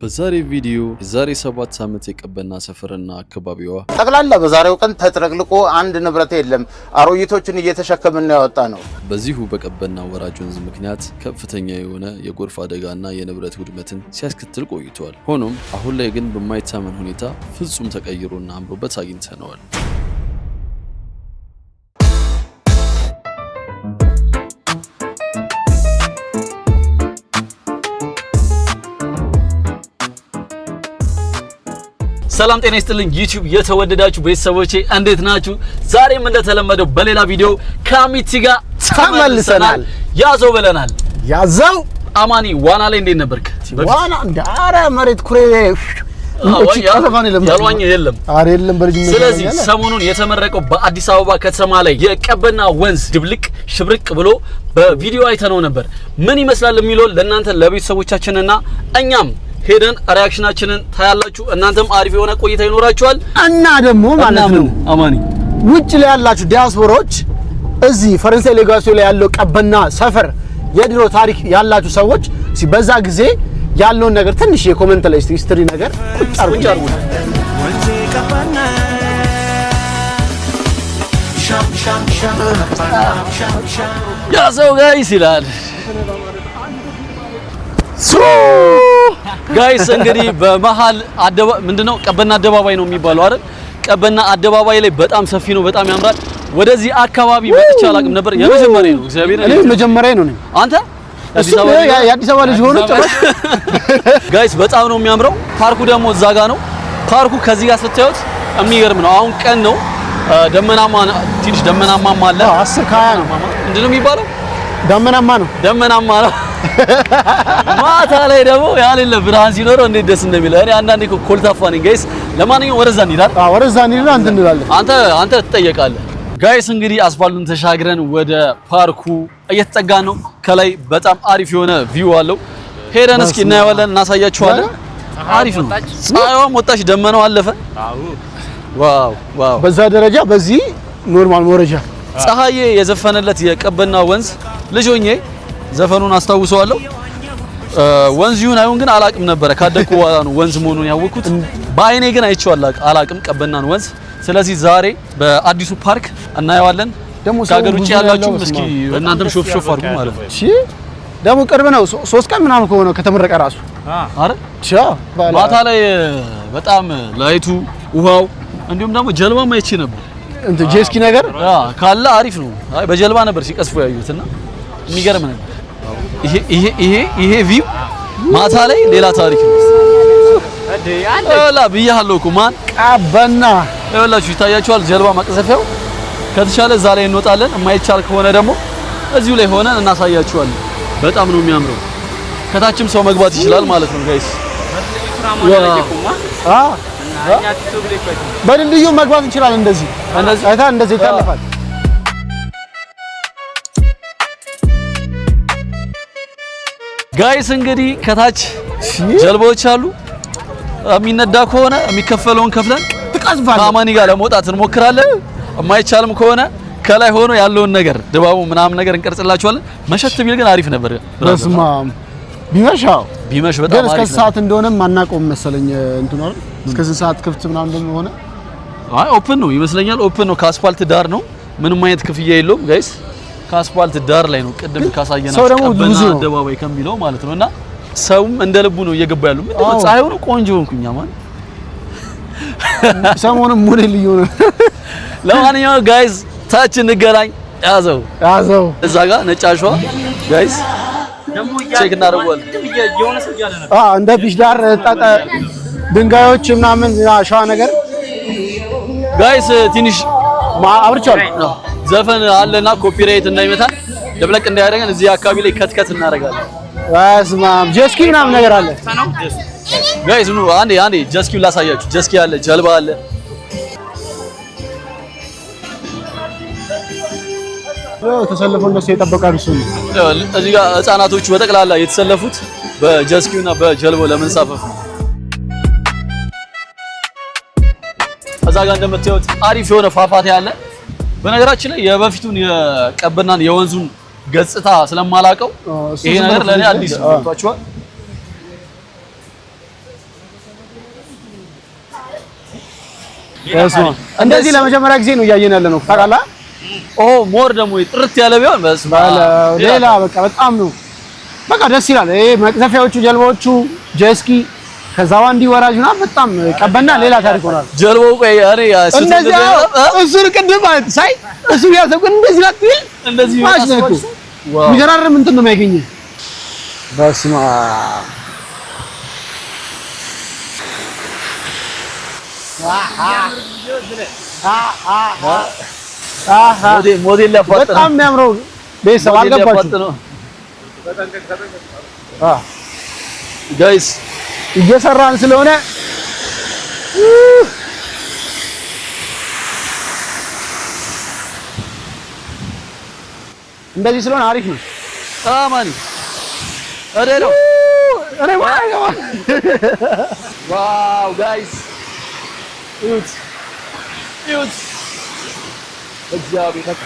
በዛሬ ቪዲዮ የዛሬ 7 ዓመት የቀበና ሰፈርና አካባቢዋ ጠቅላላ በዛሬው ቀን ተጥረግልቆ አንድ ንብረት የለም አሮይቶችን እየተሸከመና ያወጣ ነው። በዚሁ በቀበና ወራጅ ወንዝ ምክንያት ከፍተኛ የሆነ የጎርፍ አደጋና የንብረት ውድመትን ሲያስከትል ቆይቷል። ሆኖም አሁን ላይ ግን በማይታመን ሁኔታ ፍጹም ተቀይሮና አምሮበት አግኝተነዋል። ሰላም ጤና ይስጥልኝ ዩቲዩብ የተወደዳችሁ ቤተሰቦቼ እንዴት ናችሁ? ዛሬም እንደተለመደው በሌላ ቪዲዮ ከአሚቲ ጋር ተመልሰናል። ያዘው ብለናል። ያዘው አማኒ ዋና ላይ እንዴት ነበርክ? ዋና ዳራ መሬት ኩሬ ያልዋኘ የለም አይደለም በልጅነት። ስለዚህ ሰሞኑን የተመረቀው በአዲስ አበባ ከተማ ላይ የቀበና ወንዝ ድብልቅ ሽብርቅ ብሎ በቪዲዮ አይተነው ነበር። ምን ይመስላል የሚለው ለእናንተ ለቤተሰቦቻችንና እኛም ሄደን ሪአክሽናችንን ታያላችሁ። እናንተም አሪፍ የሆነ ቆይታ ይኖራችኋል። እና ደግሞ ማለት ነው አማኒ ውጭ ላይ ያላችሁ ዲያስፖራዎች እዚህ ፈረንሳይ ሌጋሲዮ ላይ ያለው ቀበና ሰፈር የድሮ ታሪክ ያላችሁ ሰዎች በዛ ጊዜ ያለውን ነገር ትንሽ የኮሜንት ላይ ሂስትሪ ነገር ቁጭ አርጉ። ያዘው ጋይስ ይላል ጋይስ እንግዲህ በመሃል ምንድነው ቀበና አደባባይ ነው የሚባለው አይደል? ቀበና አደባባይ ላይ በጣም ሰፊ ነው፣ በጣም ያምራል። ወደዚህ አካባቢ መጥቼ አላውቅም ነበር። የመጀመሪያ ነው። እግዚአብሔር እኔ መጀመሪያ ነው። አንተ የአዲስ አበባ ልጅ ሆኖ ጭራሽ ጋይስ በጣም ነው የሚያምረው። ፓርኩ ደግሞ እዛ ጋር ነው። ፓርኩ ከዚህ ጋር ስታዩት የሚገርም ነው። አሁን ቀን ነው፣ ደመናማ ትንሽ ደመናማም አለ። 10 ከ20 ነው። ምንድነው የሚባለው? ደመናማ ነው። ደመናማ ነው። ማታ ላይ ደግሞ ያለለ ብርሃን ሲኖረው እንዴት ደስ እንደሚል እኔ አንዳንዴ ኮልታፋ ነኝ ጋይስ። ለማንኛውም ወደዛ እንሂዳለን። ወደዛ እንሂድና እንትን እንላለን። አንተ ትጠየቃለህ ጋይስ። እንግዲህ አስፋልቱን ተሻግረን ወደ ፓርኩ እየተጠጋን ነው። ከላይ በጣም አሪፍ የሆነ ቪው አለው። ሄደን እስኪ እናየዋለን፣ እናሳያችኋለን። አሪፍ ነው። ፀሐይዋም ወጣች፣ ደመናው አለፈ። ዋው ዋው! በዛ ደረጃ በዚህ ኖርማል መረጃ ፀሐዬ የዘፈነለት የቀበና ወንዝ ልጅ ሆኜ ዘፈኑን አስታውሰዋለሁ። ወንዝ ይሁን አይሁን ግን አላቅም ነበር። ካደኩ በኋላ ነው ወንዝ መሆኑን ያወቅኩት። በአይኔ ግን አይቼው አላቅም ቀበናን ወንዝ። ስለዚህ ዛሬ በአዲሱ ፓርክ እናየዋለን። ከሀገር ውጭ ያላችሁ እስኪ እናንተም ሾፍ አድርጉ ማለት ነው። እሺ ደግሞ ቅርብ ነው። 3 ቀን ምናምን ከሆነ ከተመረቀ ራሱ አረ ማታ ላይ በጣም ላይቱ ውሃው እንዲሁም ደግሞ ጀልባ ማይቼ ነበር። እንት ጄስኪ ነገር ካለ አሪፍ ነው። አይ በጀልባ ነበር ሲቀስፉ ያዩትና የሚገርም ነገር። ይሄ ቪው ማታ ላይ ሌላ ታሪክ ነው። ብያለሁ እኮ ማን ቀበና ይኸውላችሁ ይታያችኋል። ጀልባ ማቀሰፊያው ከተቻለ እዛ ላይ እንወጣለን። የማይቻል ከሆነ ደግሞ እዚሁ ላይ ሆነን እናሳያችኋለን። በጣም ነው የሚያምረው። ከታችም ሰው መግባት ይችላል ማለት ነው ጋይስ። በድልድዩ መግባት እንችላለን። እንደዚህ አይታ እንደዚህ ይታለፋል። ጋይስ እንግዲህ ከታች ጀልባዎች አሉ። የሚነዳ ከሆነ የሚከፈለውን ከፍለን ትቀዝፋለህ። ከአማኒ ጋር ለመውጣት እንሞክራለን። የማይቻልም ከሆነ ከላይ ሆኖ ያለውን ነገር ድባቡ ምናምን ነገር እንቀርጽላችኋለን። መሸት ቢል ግን አሪፍ ነበር። በስማም ቢመሽ በጣም አሪፍ እስከ ሰዓት እንደሆነም አናውቀውም መሰለኝ። እንትን አይደል እስከ ሰዓት ክፍት ምናምን እንደሆነ አይ ኦፕን ነው ይመስለኛል። ኦፕን ነው። ከአስፋልት ዳር ነው። ምንም አይነት ክፍያ የለውም ጋይስ። ከአስፋልት ዳር ላይ ነው። ቅድም ካሳየናችሁ ቀበና አደባባይ ከሚለው ማለት ነውና ሰውም እንደ ልቡ ነው እየገባ ያለው። ምንድነው ፀሐዩ ነው ቆንጆ ሆንኩኛ ማለት ሰሞኑን ሞዴል ነው። ለማንኛውም ጋይስ ታች እንገናኝ። ያዘው እዛ ጋር ነጫሿ ጋይስ ቼክ እናደርጋለን። እንደ ቢሽ ዳር ድንጋዮች ምናምን አሸዋ ነገር ጋይስ ትንሽ አብርቻለሁ። ዘፈን አለና ኮፒራይት እንዳይመታን ደብለቅ እንዳያደርገን እዚህ አካባቢ ላይ ከትከት እናደርጋለን። በስማም ጀስኪ ምናምን ነገር አለ ጋይስ። ኑ አንዴ ጀስኪውን ላሳያችሁ። ጀስኪ አለ፣ ጀልባ አለ። ተሰልፈው እንደሱ የጠበቃሉ። እዚህ ጋር ህፃናቶቹ በጠቅላላ የተሰለፉት በጀስኪውና በጀልባው ለመንሳፈፍ ነው። እዛ ጋር እንደምታዩት አሪፍ የሆነ ፏፏቴ አለ። በነገራችን ላይ የበፊቱን የቀበናን የወንዙን ገጽታ ስለማላቀው ይሄ ነገር ለኔ አዲስ ነው። ታውቋል። እንደዚህ ለመጀመሪያ ጊዜ ነው እያየን ያለ ነው ታውቃለህ። ሞር ደግሞ ጥርት ያለ ቢሆን በስመ አብ ሌላ በቃ በጣም ነው በቃ ደስ ይላል። ይሄ መቅዘፊያዎቹ ጀልባዎቹ ጀስኪ ከዛ ዋንዲ ወራጅና በጣም ቀበና ሌላ ታሪክ ሆኗል። ጀልባው ቆይ እኔ እሱን ቅድም ማለት ሳይ እሱ ያሰብኩ እንደዚህ ናት ይል እንደዚህ ማሽነቱ ሚገራርም እንትን ነው የሚያገኘው። በስመ አብ ሞዴል ያፋጠነ በጣም የሚያምረው ቤተሰብ አልገባችሁም ጋይስ እየሰራን ስለሆነ እንደዚህ ስለሆነ አሪፍ ነው። አማኒ አደሎ እኔ ዋው ጋይስ ዩት እግዚአብሔር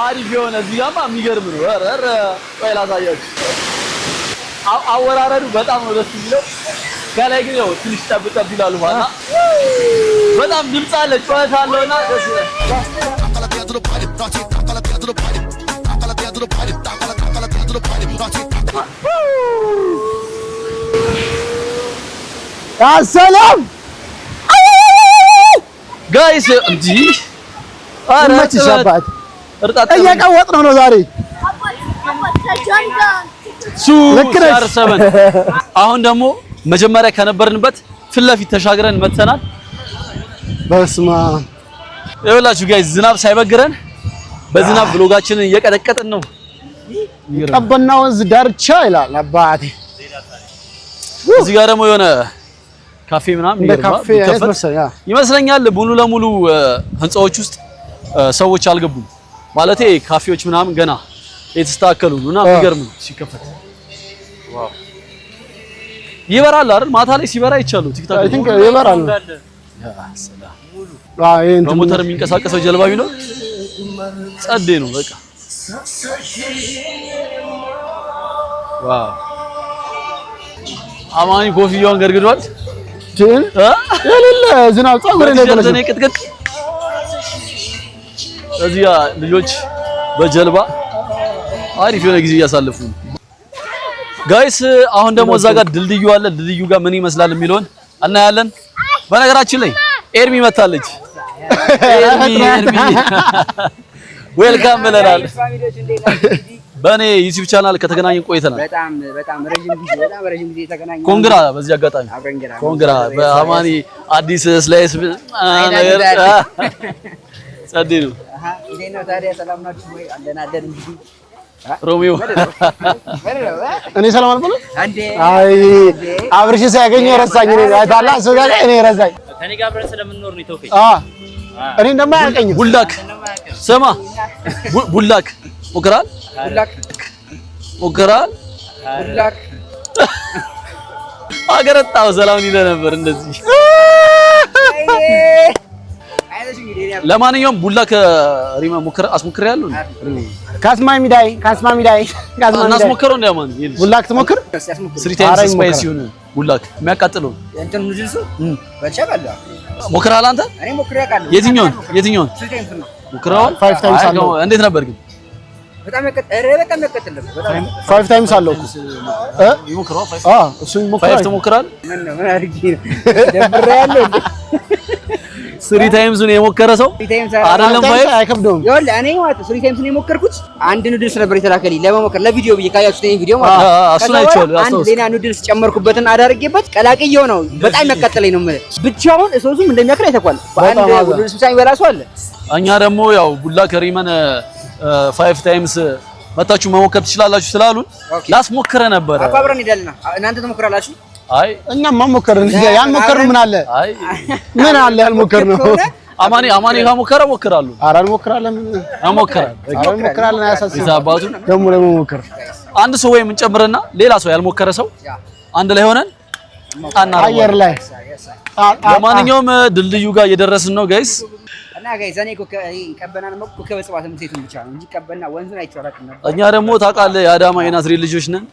አሪፍ የሆነ እዚህ ጋማ የሚገርም ነው። ኧረ ቆይ ላሳያችሁ። አወራረዱ በጣም ነው ደስ የሚለው። ከላይ ግን ያው ትንሽ ጠብጠብ ይላሉ ማለት በጣም ድምጽ አለ ጩኸት አለውና ደስ ይላል። ሰላም ጋይስ እንጂ አረ ማችሻባት እርጣጣ እየቀወጥ ነው ዛሬ ሱር7 አሁን ደግሞ መጀመሪያ ከነበርንበት ፊት ለፊት ተሻግረን መተናል። በስማ ይኸውላችሁ ጋይስ ዝናብ ሳይበግረን በዝናብ ብሎጋችንን እየቀጠቀጥን ነው። ቀበና ወንዝ ዳርቻ ይላል አባቴ። እዚህ ጋር ደግሞ የሆነ ካፌ ምናምን ይመስለኛል። ሙሉ ለሙሉ ህንጻዎች ውስጥ ሰዎች አልገቡም ማለቴ ካፌዎች ምናምን ገና የተስተካከሉ እና የሚገርም ነው ሲከፈት። ዋው ይበራል አይደል? ማታ ላይ ሲበራ ይቻሉ ቲክታክ አይ ቲንክ ይበራል። ያ ሰላም በሞተር የሚንቀሳቀሰው ጀልባ ቢኖር ጸዴ ነው በቃ። ዋው አማኒ ኮፍያውን ገርግዷል። የሌለ ዝናብ ጸጉር ላይ ተነስተነ ቅጥቅጥ። እዚህ ልጆች በጀልባ አሪፍ የሆነ ጊዜ እያሳለፉ ነው ጋይስ። አሁን ደግሞ እዛ ጋር ድልድዩ አለ። ድልድዩ ጋር ምን ይመስላል የሚለውን እናያለን። በነገራችን ላይ ኤርሚ መታለች። ኤርሚ ዌልካም ብለናል። በእኔ ዩቲዩብ ቻናል ከተገናኘን ቆይተናል። በጣም ረጅም ጊዜ ተገናኘን። ኮንግራ በዚህ አጋጣሚ ኮንግራ በአማኒ አዲስ ስላይስ ነገር ጸዴ ነው። እንዴት ነው ታዲያ? ሰላም ናችሁ ወይ? አለን እንግዲህ ሮሚዮ እኔ ሰላም አልበለው አንዴ አይ አብርሽ ሳያገኘ ረሳኝ ነው አይታላ ሰው ጋር እኔ ረሳኝ ከኔ ጋር አብረን ስለምንኖር ነው የተውከኝ። እኔ እንደማያቀኝ ቡላክ ስማ ቡላክ ሞክራል አገረጣው ሰላም ይለ ነበር እንደዚህ። ለማንኛውም ቡላክ ሪማ አስሞክሬያለሁ። ካስማሚዳይ እናስሞክረው እንደማን ቡላክ ትሞክር 3 ታይምስ ስፓይስ ይሁን ቡላክ የሚያቃጥለው እንትን ኑድልሱ በልቻለሁ። ሞክራል አንተ? እኔ ሞክሬ አውቃለሁ። የትኛውን 3 ታይምስ ነው ሞክራል? 5 ታይምስ አለው። እንዴት ነበር ግን? በጣም ያቀጥል 5 ታይምስ አለው ይሞክራል። እሱ ይሞክራል። 5 ትሞክራል? ምን አድርጌ ነው ደብሬያለሁ እንዴ? 3 ታይምስ ነው የሞከረ ሰው አይደለም። አይከብደውም። ይኸውልህ እኔ ማለት 3 ታይምስ ነው የሞከርኩት። አንድ ኑድልስ ነበር የተላከልኝ ለመሞከር ለቪዲዮ ብዬ ካያችሁት ይሄ ቪዲዮ ማለት ነው። እሱን አይቼዋለሁ። አንድ ሌላ ኑድልስ ጨመርኩበትና አዳርጌበት ቀላቅየው ነው በጣም ያቃጠለኝ ነው ማለት ብቻውን ሶሱም እንደሚያክል አይተኳል። በአንድ ኑድልስ ብቻ የሚበላ ሰው አለ። እኛ ደግሞ ያው ቡላ ከሪመን 5 ታይምስ መታችሁ መሞከር ትችላላችሁ ስላሉን ላስሞክረ ነበር። አብረን ሄዳልና እናንተ ትሞክራላችሁ? አይ እኛማ ሞከርን። ያን ሞከርን ምን አለ? አይ ምን አለ ያልሞከርነው? አማኒ ከሞከረ ሞክራለሁ። ኧረ እንሞክራለን። እንሞክራለን። አያሳስብም። ይዛባቱ ደግሞ ለመሞከር አንድ ሰው ወይም እንጨምርና ሌላ ሰው ያልሞከረ ሰው አንድ ላይ ሆነን አየር ላይ ለማንኛውም ድልድዩ ጋር እየደረስን ነው ጋይስ። እና ጋይስ እኔ እኮ ቀበናን መቆ ከበጽባተ ምትይቱን ብቻ ነው እንጂ ቀበና ወንዙን አይቼው አላውቅም ነበር። እኛ ደግሞ ታውቃለህ የአዳማ የናዝሬት ልጆች ነን።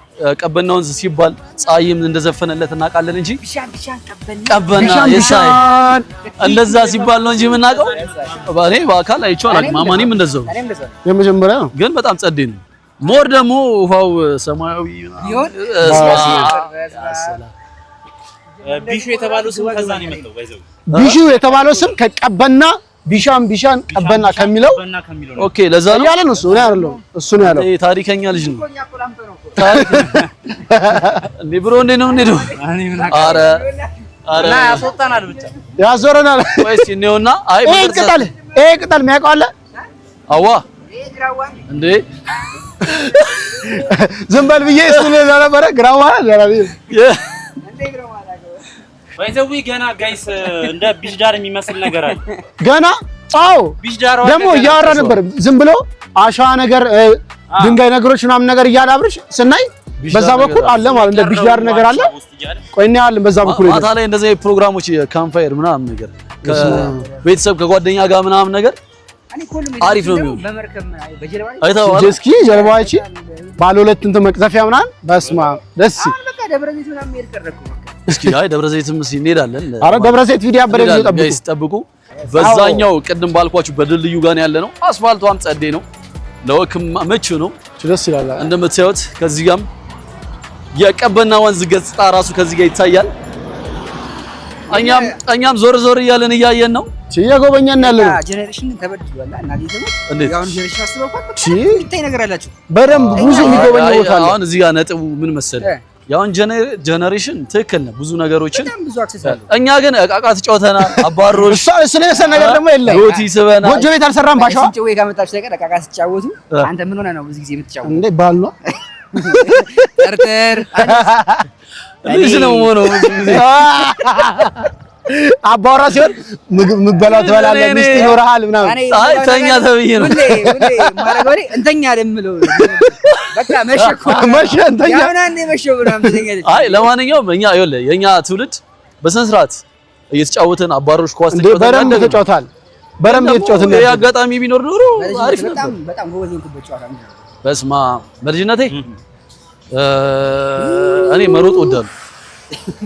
ቀበና ወንዝ ሲባል ፀሐይም እንደዘፈነለት እናውቃለን እንጂ ቢሻን ቀበና የሳይ እንደዛ ሲባል ነው እንጂ የምናውቀው። እኔ በአካል አይቼው አላውቅም። ማማኒም እንደዛው የመጀመሪያ ነው ግን በጣም ጸዴ ነው። ሞር ደግሞ ውሃው ሰማያዊ ይሁን ቢሹ የተባለው ስም ከዛ ነው የመጣው። ባይዘው ቢሹ የተባለው ስም ከቀበና ቢሻን ቀበና ከሚለው ኦኬ ለዛ ነው ያለ ነው። እሱ ነው ያለው እሱ ነው ያለው። ታሪከኛ ልጅ ነው። እንዴ ብሮ እንዴ ነው እንዴ ነው? አረ እና ያስወጣናል ብቻ ያዞረናል ወይስ ነውና? አይ ይሄ ቅጠል የሚያውቀው አለ? አዋ እንዴ ዝም በል ብዬ እሱ ነው ያነበረ ግራዋ ያላቢ ባይዘው ገና ጋይስ እንደ ቢሽዳር የሚመስል ነገር አለ ገና። አዎ ቢሽዳር ደግሞ እያወራ ነበር ዝም ብሎ አሸዋ ነገር ድንጋይ ነገሮች ምናምን ነገር እያላብርሽ ስናይ በዛ በኩል አለ ማለት እንደ ቢሽዳር ነገር አለ። ቆይ እና ያለ በዛ በኩል ማታ ላይ እንደዚህ ፕሮግራሞች ካምፋየር ምናምን ነገር ከቤተሰብ ከጓደኛ ጋር ምናምን ነገር አሪፍ ነው የሚሆነው። በመርከብ በጀልባ አይተኸዋል? ጀስኪ ጀልባዎች ባለ ሁለት እንትን መቅዘፊያ ምናምን በስማ ደስ በቃ ደብረ ዘይት ምናምን ሄድ ቀረኩ። እስኪ አይ ደብረ ዘይትም እንሄዳለን። አረ ደብረ ዘይት ቪዲዮ አበደ ጠብቁ። በዛኛው ቅድም ባልኳችሁ በድልድዩ ጋር ያለ ነው። አስፋልቷም ጸዴ ነው፣ ለወክም ምቹ ነው፣ ደስ ይላል። እንደምታዩት ከዚህ ጋርም የቀበና ወንዝ ገጽታ ራሱ ከዚህ ጋር ይታያል። እኛም ዞር ዞር እያለን እያየን ነው። እየጎበኛን ያለ ነው። ጀነሬሽን ተበድሏል እና ደግሞ ያው ጀነሬሽን አስበውኳት ይታይ ነገር አላችሁ በደንብ ብዙ የሚጎበኝ ቦታ አለ። አሁን እዚህ ጋር ነጥቡ ምን መሰለህ? ያውን ጀነሬሽን ትክክል ነው፣ ብዙ ነገሮችን ብዙ አክሰስ አለው። እኛ ግን እቃቃ ተጫውተናል። አባሮሽ ስለሰ ነገር ደግሞ የለም። ሎቲ ስበና ጎጆ ቤት አልሰራም። ባሻው ጭዌ ጋር መጣች ነገር እቃቃ ሲጫወቱ አንተ ምን ሆነ ነው ብዙ ጊዜ የምትጫወቱ እንዴ? ባል ነው ጠርጠር ልጅ ነው ሆኖ ብዙ ጊዜ አባወራ ሲሆን ምግብ ምበላው ትበላለህ፣ ሚስት ይኖርሃል ምናምን። አይ ተኛ ተብዬ ነው ሁሌ ማረጋሪ እንተኛ ደምለው በቃ መሸኮ እንተኛ ያውና እንደ መሸው ምናምን ትተኛለች። አይ ለማንኛውም እኛ ይኸውልህ የኛ ትውልድ በስነ ስርዓት እየተጫወትን አባሮሽ ኳስ ተጫወትን በደንብ ተጫውታል። በደንብ እየተጫወትን ነው። አጋጣሚ ቢኖር ኖሮ አሪፍ ነበር። በጣም ጎበዝ ነበር ጨዋታ ነው። በስማ በልጅነቴ እኔ መሮጥ ወዳለሁ፣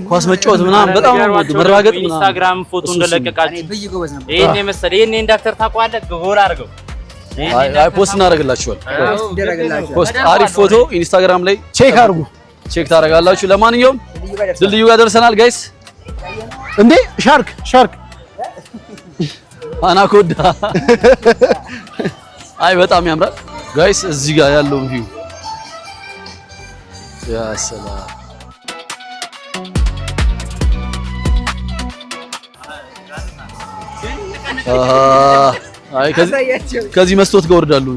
ኳስ መጫወት ምናምን በጣም ነው ወድ መራገጥ ምናምን። ኢንስታግራም ፎቶ እንደለቀቃችሁ በይ ጎበዝ ነበር። ይሄኔ መሰለ ይሄኔ እንዳክተር ታቋለህ ጎል አድርገው። አይ ፖስት እናደርግላችኋል። ይደረግላችኋል። ፖስት አሪፍ ፎቶ ኢንስታግራም ላይ ቼክ አድርጉ፣ ቼክ ታደርጋላችሁ። ለማንኛውም ድልድዩ ጋር ደርሰናል ጋይስ። እንዴ ሻርክ አናኮዳ አይ በጣም ያምራል ጋይስ። እዚህ ጋር ያለው ቪው ያ ሰላም አይ ከዚህ መስቶት ጋር ወርዳለሁ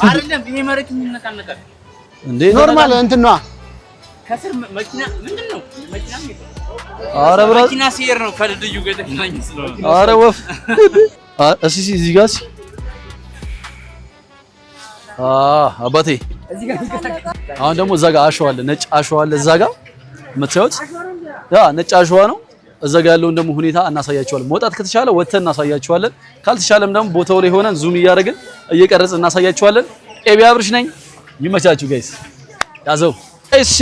አይደለም። ይሄ መሬት የሚነቃነቃል እንዴ? ኖርማል እንትን ነው። ከስር መኪና ምንድነው? መኪና አረ ብራ መኪና ሲሄድ ነው ከድልድዩ ጋር ተገናኝ ስለሆነ። አረ ወፍ እሺ እዚህ ጋር አባቴ አሁን ደግሞ እዛ ጋር አሸዋ አለ፣ ነጭ አሸዋ አለ እዛ ጋር የምታዩት ያ ነጭ አሸዋ ነው። እዛ ጋር ያለውን ደግሞ ሁኔታ እናሳያቸዋለን። መውጣት ከተቻለ ወተን እናሳያቸዋለን። ካልተቻለም ደግሞ ቦታው ላይ ሆነን ዙም እያደረግን እየቀረጽን እናሳያቸዋለን። ኤቢ አብርሽ ነኝ። ይመቻችሁ ጋይስ። ያዘው እሺ።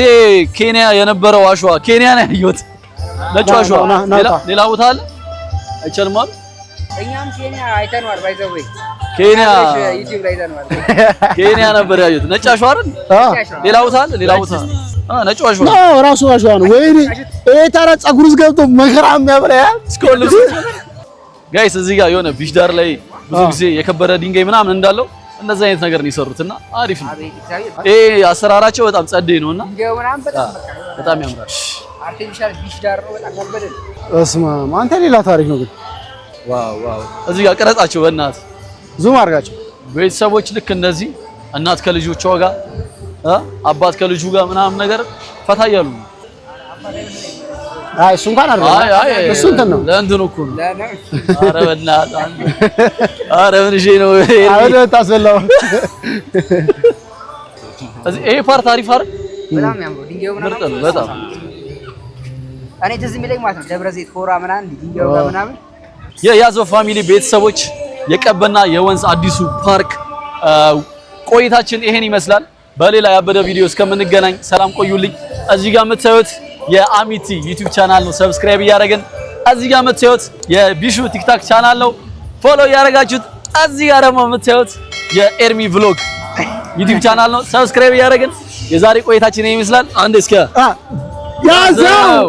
ኬንያ የነበረው አሸዋ ኬንያ ነው ያየሁት። ነጭ አሸዋ ሌላ ቦታ አለ አይቻልም አሉ። እኛም ኬንያ አይተነዋል። ባይዘው ኬንያ ዩቲዩብ ላይ አይተነዋል። ኬንያ ነበር ያየሁት። ነጭ አሸዋ አይደል? ሌላ ቦታ አለ ሌላ ቦታ ነጭ አሸዋ ነው ራሱ አሸዋ ነው። ወይኔ ይሄ ታዲያ ፀጉሩስ ገብቶ መከራ የሚያበላያል እስኮልስ ጋይስ። እዚህ ጋር የሆነ ቢች ዳር ላይ ብዙ ጊዜ የከበረ ድንጋይ ምናምን እንዳለው እንደዛ አይነት ነገር ነው የሰሩትና አሪፍ ነው። ይሄ አሰራራቸው በጣም ጸዴ ነውና በጣም ያምራል። አርቲፊሻል ቢች ዳር ነው በጣም ያልበደል። እስማ አንተ ሌላ ታሪክ ነው ግን። ዋው እዚህ ጋር ቀረጻቸው በእናትህ ዙም አድርጋቸው ቤተሰቦች ልክ እንደዚህ እናት ከልጆቿ ጋር አባት ከልጁ ጋር ምናምን ነገር ፈታ እያሉ ነው። አይ እሱ እንኳን አይደለም እሱ እንትን ነው ለእንትኑ እኮ ነው። ኧረ በእናትህ ኧረ ምን እሺ ነው አሁን ታስበላው። ይሄ ፓርት አሪፍ አይደል? በጣም ያምሩ ድንጋዩ ምናምን በጣም እኔ ትዝ የሚለኝ ማለት ነው ደብረ ዘይት ሆራ ምናምን ድንጋዩ ጋር ምናምን የያዘው ፋሚሊ ቤተሰቦች የቀበና የወንዝ አዲሱ ፓርክ ቆይታችን ይሄን ይመስላል። በሌላ ያበደ ቪዲዮ እስከምንገናኝ ሰላም ቆዩልኝ። እዚህ ጋር የምታዩት የአሚቲ ዩቲዩብ ቻናል ነው፣ ሰብስክራይብ እያደረግን። እዚህ ጋር የምታዩት የቢሹ ቲክታክ ቻናል ነው፣ ፎሎ እያደረጋችሁት። እዚህ ጋር ደግሞ የምታዩት የኤርሚ ቭሎግ ዩቲዩብ ቻናል ነው፣ ሰብስክራይብ እያደረግን። የዛሬ ቆይታችን ይሄን ይመስላል። አንድ እስኪ ያዘው